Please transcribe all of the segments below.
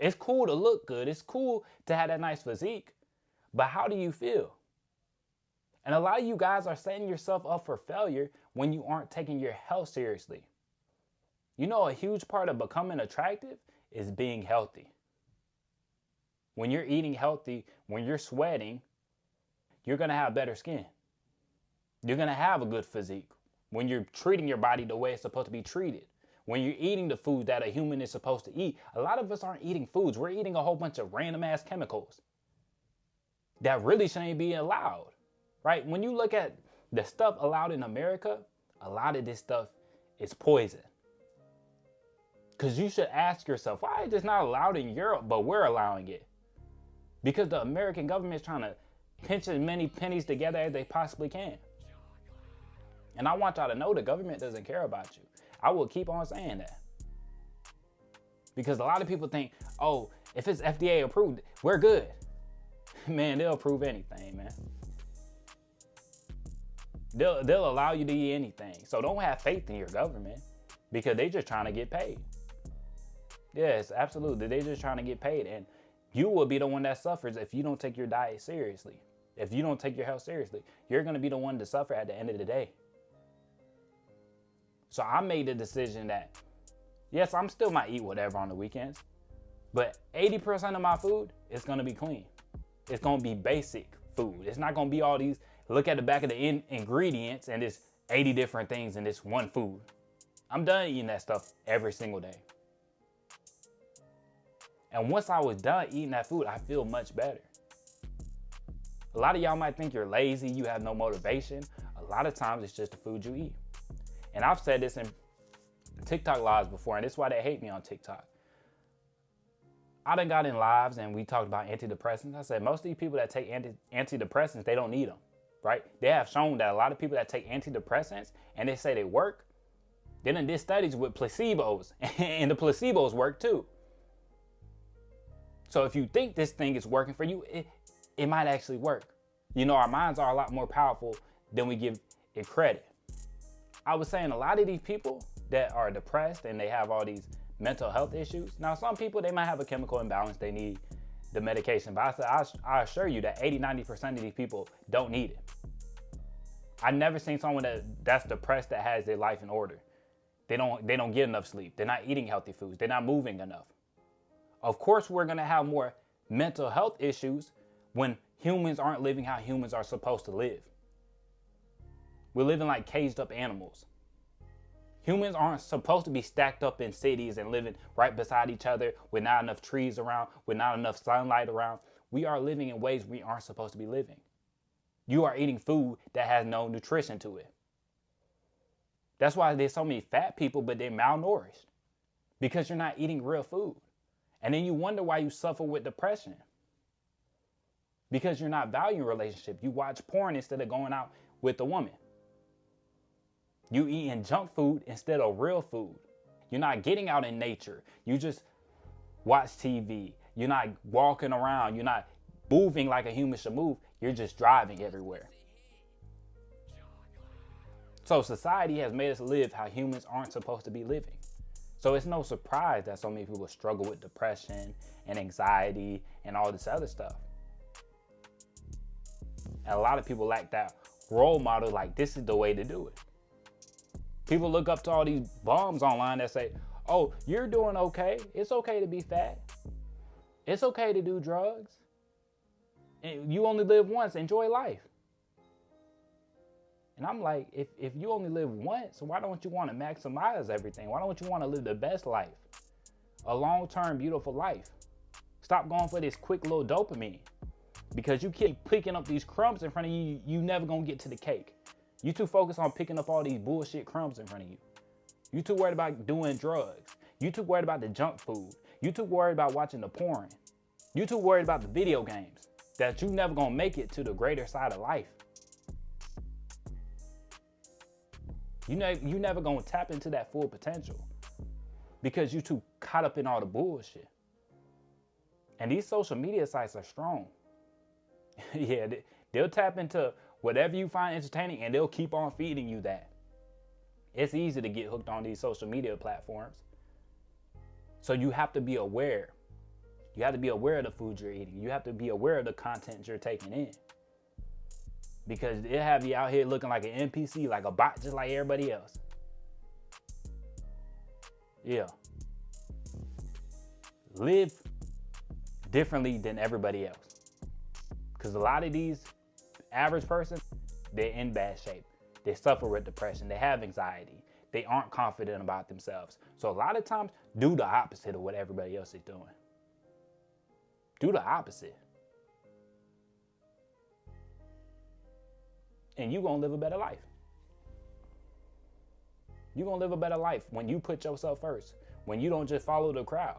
It's cool to look good. It's cool to have that nice physique. But how do you feel? And a lot of you guys are setting yourself up for failure when you aren't taking your health seriously. You know, a huge part of becoming attractive is being healthy. When you're eating healthy, when you're sweating, you're going to have better skin. You're going to have a good physique when you're treating your body the way it's supposed to be treated. When you're eating the food that a human is supposed to eat. A lot of us aren't eating foods. We're eating a whole bunch of random ass chemicals that really shouldn't be allowed, right? When you look at the stuff allowed in America, a lot of this stuff is poison. Because you should ask yourself, why is this not allowed in Europe, but we're allowing it? Because the American government is trying to pinch as many pennies together as they possibly can. And I want y'all to know the government doesn't care about you. I will keep on saying that. Because a lot of people think, oh, if it's FDA approved, we're good. Man, they'll approve anything, man. They'll allow you to eat anything. So don't have faith in your government because they're just trying to get paid. Yes, absolutely. They're just trying to get paid. And you will be the one that suffers if you don't take your diet seriously. If you don't take your health seriously, you're going to be the one to suffer at the end of the day. So I made the decision that, yes, I'm still might eat whatever on the weekends, but 80% of my food is going to be clean. It's going to be basic food. It's not going to be all these, look at the back of the ingredients and it's 80 different things in this one food. I'm done eating that stuff every single day. And once I was done eating that food, I feel much better. A lot of y'all might think you're lazy, you have no motivation. A lot of times it's just the food you eat. And I've said this in TikTok lives before, and this is why they hate me on TikTok. I done got in lives and we talked about antidepressants. I said, most of these people that take antidepressants, they don't need them, right? They have shown that a lot of people that take antidepressants and they say they work, they done did studies with placebos, and the placebos work too. So if you think this thing is working for you, it might actually work. You know, our minds are a lot more powerful than we give it credit. I was saying a lot of these people that are depressed and they have all these mental health issues. Now, some people, they might have a chemical imbalance. They need the medication. But I assure you that 80-90% of these people don't need it. I've never seen someone that's depressed that has their life in order. They don't get enough sleep. They're not eating healthy foods. They're not moving enough. Of course, we're going to have more mental health issues when humans aren't living how humans are supposed to live. We're living like caged up animals. Humans aren't supposed to be stacked up in cities and living right beside each other with not enough trees around, with not enough sunlight around. We are living in ways we aren't supposed to be living. You are eating food that has no nutrition to it. That's why there's so many fat people, but they're malnourished. Because you're not eating real food. And then you wonder why you suffer with depression. Because you're not valuing relationship. You watch porn instead of going out with a woman. You eating junk food instead of real food. You're not getting out in nature. You just watch TV. You're not walking around. You're not moving like a human should move. You're just driving everywhere. So society has made us live how humans aren't supposed to be living. So it's no surprise that so many people struggle with depression and anxiety and all this other stuff. And a lot of people lack that role model, like this is the way to do it. People look up to all these bums online that say, oh, you're doing okay. It's okay to be fat. It's okay to do drugs. And you only live once. Enjoy life. And I'm like, if you only live once, why don't you want to maximize everything? Why don't you want to live the best life? A long-term, beautiful life. Stop going for this quick little dopamine. Because you keep picking up these crumbs in front of you, you never gonna get to the cake. You too focused on picking up all these bullshit crumbs in front of you. You too worried about doing drugs. You too worried about the junk food. You too worried about watching the porn. You too worried about the video games that you never gonna make it to the greater side of life. You never gonna tap into that full potential because you too caught up in all the bullshit. And these social media sites are strong. Yeah, they'll tap into whatever you find entertaining and they'll keep on feeding you that. It's easy to get hooked on these social media platforms. So you have to be aware You have to be aware of the food you're eating. You have to be aware of the content you're taking in. Because it'll have you out here looking like an NPC, like a bot, just like everybody else. Yeah. Live differently than everybody else. Because a lot of these average person, they're in bad shape. They suffer with depression. They have anxiety. They aren't confident about themselves. So a lot of times, do the opposite of what everybody else is doing. Do the opposite. And you're going to live a better life. You're going to live a better life when you put yourself first. When you don't just follow the crowd.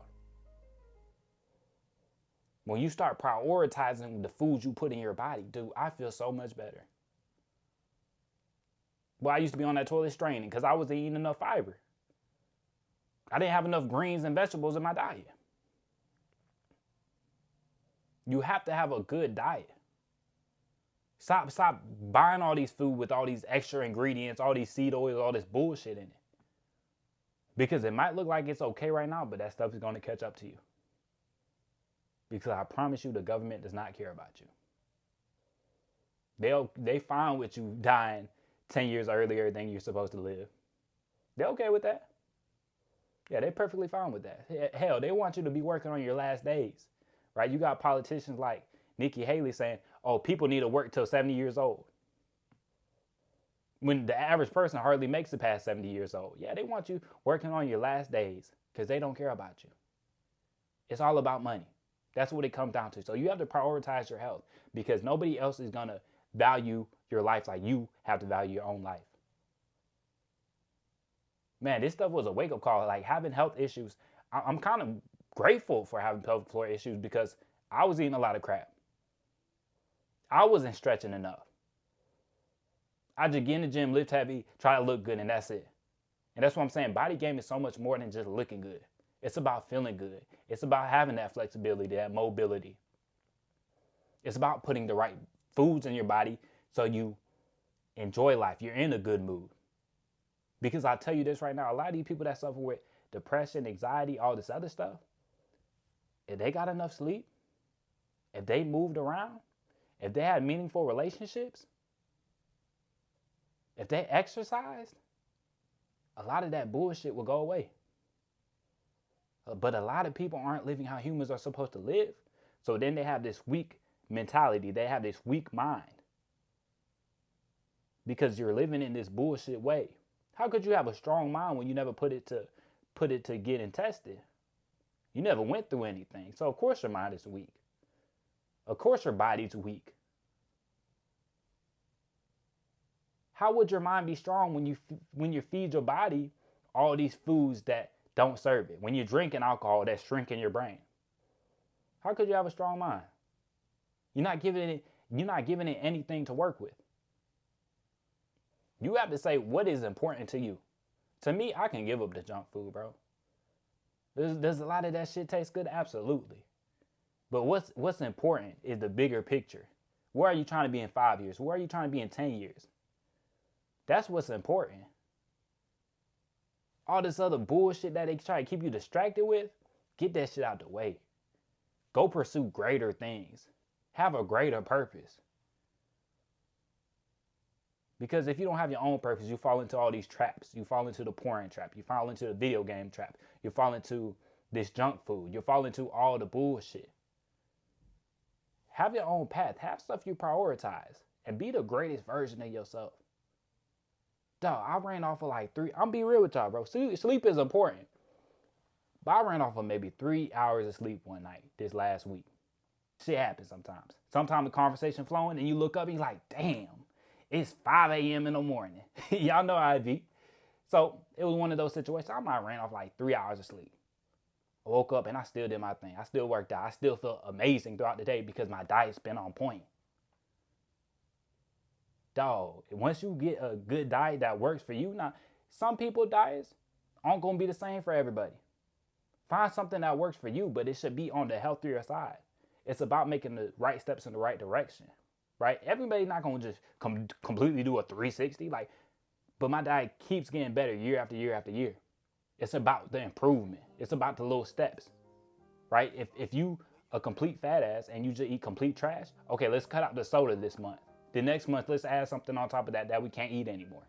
When you start prioritizing the foods you put in your body, dude, I feel so much better. Well, I used to be on that toilet straining because I wasn't eating enough fiber. I didn't have enough greens and vegetables in my diet. You have to have a good diet. Stop buying all these food with all these extra ingredients, all these seed oils, all this bullshit in it. Because it might look like it's okay right now, but that stuff is going to catch up to you. Because I promise you, the government does not care about you. They fine with you dying 10 years earlier than you're supposed to live. They're okay with that. Yeah, they're perfectly fine with that. Hell, they want you to be working on your last days, right? You got politicians like Nikki Haley saying, oh, people need to work till 70 years old. When the average person hardly makes it past 70 years old. Yeah, they want you working on your last days because they don't care about you. It's all about money. That's what it comes down to. So you have to prioritize your health because nobody else is going to value your life like you have to value your own life. Man, this stuff was a wake-up call. Like having health issues, I'm kind of grateful for having pelvic floor issues because I was eating a lot of crap. I wasn't stretching enough. I just get in the gym, lift heavy, try to look good, and that's it. And that's what I'm saying. Body game is so much more than just looking good. It's about feeling good. It's about having that flexibility, that mobility. It's about putting the right foods in your body so you enjoy life. You're in a good mood. Because I'll tell you this right now, a lot of these people that suffer with depression, anxiety, all this other stuff, if they got enough sleep, if they moved around, if they had meaningful relationships, if they exercised, a lot of that bullshit will go away. But a lot of people aren't living how humans are supposed to live. So then they have this weak mentality. They have this weak mind. Because you're living in this bullshit way. How could you have a strong mind when you never put it to get and tested? You never went through anything. So of course your mind is weak. Of course your body's weak. How would your mind be strong when you feed your body all these foods that don't serve it? When you're drinking alcohol that's shrinking your brain? How could you have a strong mind? You're not giving it anything to work with. You have to say what is important to you. To me, I can give up the junk food, bro. There's a lot of that shit tastes good, absolutely. But what's important is the bigger picture. Where are you trying to be in 5 years? Where are you trying to be in 10 years? That's what's important. All this other bullshit that they try to keep you distracted with, get that shit out the way. Go pursue greater things. Have a greater purpose. Because if you don't have your own purpose, you fall into all these traps. You fall into the porn trap. You fall into the video game trap. You fall into this junk food. You fall into all the bullshit. Have your own path. Have stuff you prioritize. And be the greatest version of yourself. Dog, I ran off of like 3. I'm be real with y'all, bro. Sleep is important. But I ran off of maybe 3 hours of sleep one night this last week. Shit happens sometimes. Sometimes the conversation flowing and you look up and you're like, damn, it's 5 a.m. in the morning. Y'all know how it be. So it was one of those situations. I might ran off like 3 hours of sleep. I woke up and I still did my thing. I still worked out. I still felt amazing throughout the day because my diet's been on point. Dog, once you get a good diet that works for you, now some people diets aren't gonna be the same for everybody. Find something that works for you, but it should be on the healthier side. It's about making the right steps in the right direction, right? Everybody's not gonna just completely do a 360, but my diet keeps getting better year after year after year. It's about the improvement. It's about the little steps, right? If you a complete fat ass and you just eat complete trash, okay, let's cut out the soda this month. The next month, let's add something on top of that that we can't eat anymore.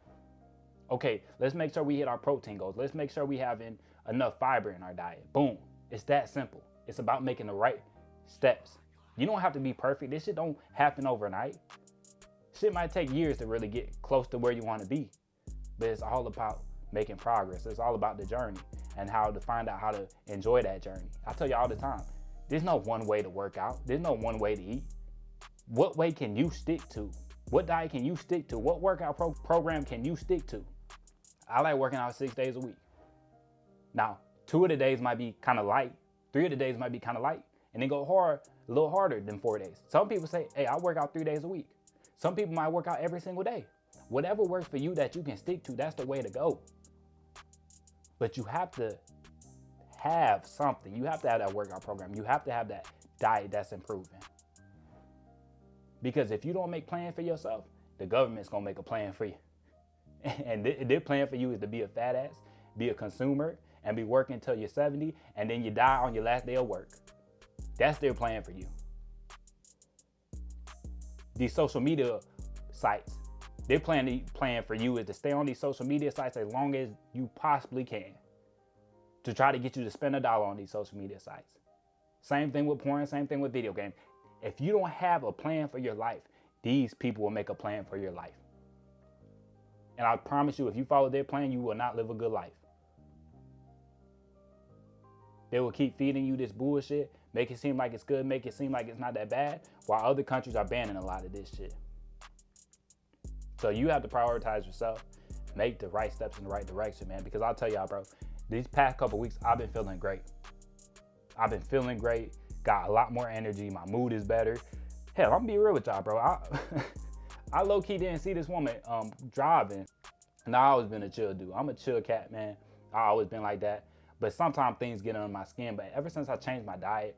Okay, let's make sure we hit our protein goals. Let's make sure we having enough fiber in our diet. Boom. It's that simple. It's about making the right steps. You don't have to be perfect. This shit don't happen overnight. Shit might take years to really get close to where you want to be. But it's all about making progress. It's all about the journey and how to find out how to enjoy that journey. I tell you all the time, there's no one way to work out. There's no one way to eat. What way can you stick to? What diet can you stick to? What workout program can you stick to? I like working out 6 days a week. Now, 2 of the days might be kind of light. 3 of the days might be kind of light. And then go hard, a little harder than 4 days. Some people say, hey, I work out 3 days a week. Some people might work out every single day. Whatever works for you that you can stick to, that's the way to go. But you have to have something. You have to have that workout program. You have to have that diet that's improving. Because if you don't make plans for yourself, the government's gonna make a plan for you. And their plan for you is to be a fat ass, be a consumer, and be working until you're 70, and then you die on your last day of work. That's their plan for you. These social media sites, their plan for you is to stay on these social media sites as long as you possibly can, to try to get you to spend $1 on these social media sites. Same thing with porn, same thing with video games. If you don't have a plan for your life, these people will make a plan for your life. And I promise you, if you follow their plan, you will not live a good life. They will keep feeding you this bullshit, make it seem like it's good, make it seem like it's not that bad, while other countries are banning a lot of this shit. So you have to prioritize yourself, make the right steps in the right direction, man. Because I'll tell y'all, bro, these past couple weeks, I've been feeling great. I've been feeling great, got a lot more energy, my mood is better. Hell, I'm gonna be real with y'all, bro. I low-key didn't see this woman driving. And I always been a chill dude. I'm a chill cat, man. I always been like that. But sometimes things get under my skin. But ever since I changed my diet,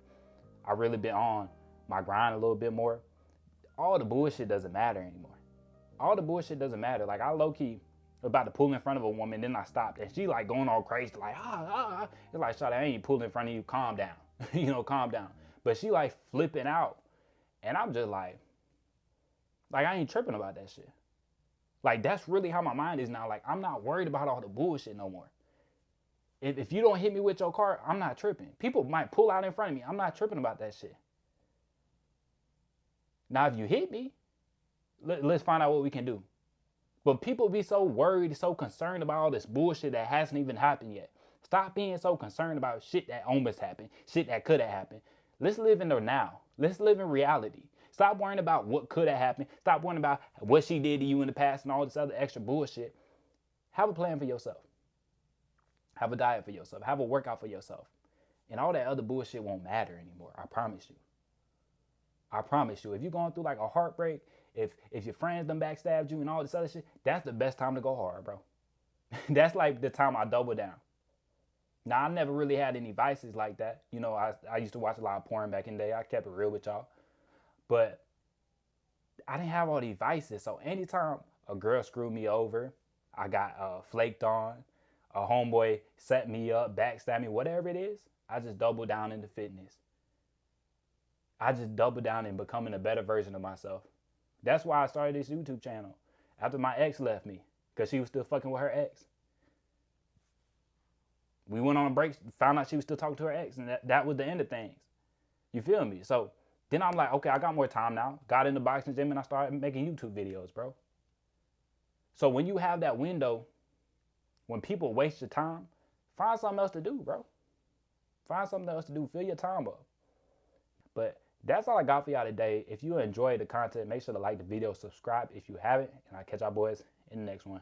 I really been on my grind a little bit more. All the bullshit doesn't matter anymore. All the bullshit doesn't matter. Like, I low-key about to pull in front of a woman, then I stopped. And she like going all crazy, like, It's like, shawty, I ain't pulling in front of you. Calm down. Calm down. But she like flipping out. And I'm just like I ain't tripping about that shit. Like, that's really how my mind is now. Like, I'm not worried about all the bullshit no more. If you don't hit me with your car, I'm not tripping. People might pull out in front of me. I'm not tripping about that shit. Now, if you hit me, let's find out what we can do. But people be so worried, so concerned about all this bullshit that hasn't even happened yet. Stop being so concerned about shit that almost happened, shit that could have happened. Let's live in the now. Let's live in reality. Stop worrying about what could have happened. Stop worrying about what she did to you in the past and all this other extra bullshit. Have a plan for yourself. Have a diet for yourself. Have a workout for yourself. And all that other bullshit won't matter anymore. I promise you. I promise you. If you're going through like a heartbreak, if your friends done backstabbed you and all this other shit, that's the best time to go hard, bro. That's like the time I double down. Now, I never really had any vices like that. I used to watch a lot of porn back in the day. I kept it real with y'all. But I didn't have all these vices. So anytime a girl screwed me over, I got flaked on, a homeboy set me up, backstabbed me, whatever it is, I just double down into fitness. I just double down in becoming a better version of myself. That's why I started this YouTube channel after my ex left me, because she was still fucking with her ex. We went on a break, found out she was still talking to her ex, and that was the end of things. You feel me? So then I'm like, okay, I got more time now. Got in the boxing gym and I started making YouTube videos, bro. So when you have that window, when people waste your time, find something else to do, bro. Find something else to do. Fill your time up. But that's all I got for y'all today. If you enjoyed the content, make sure to like the video, subscribe if you haven't, and I'll catch y'all boys in the next one.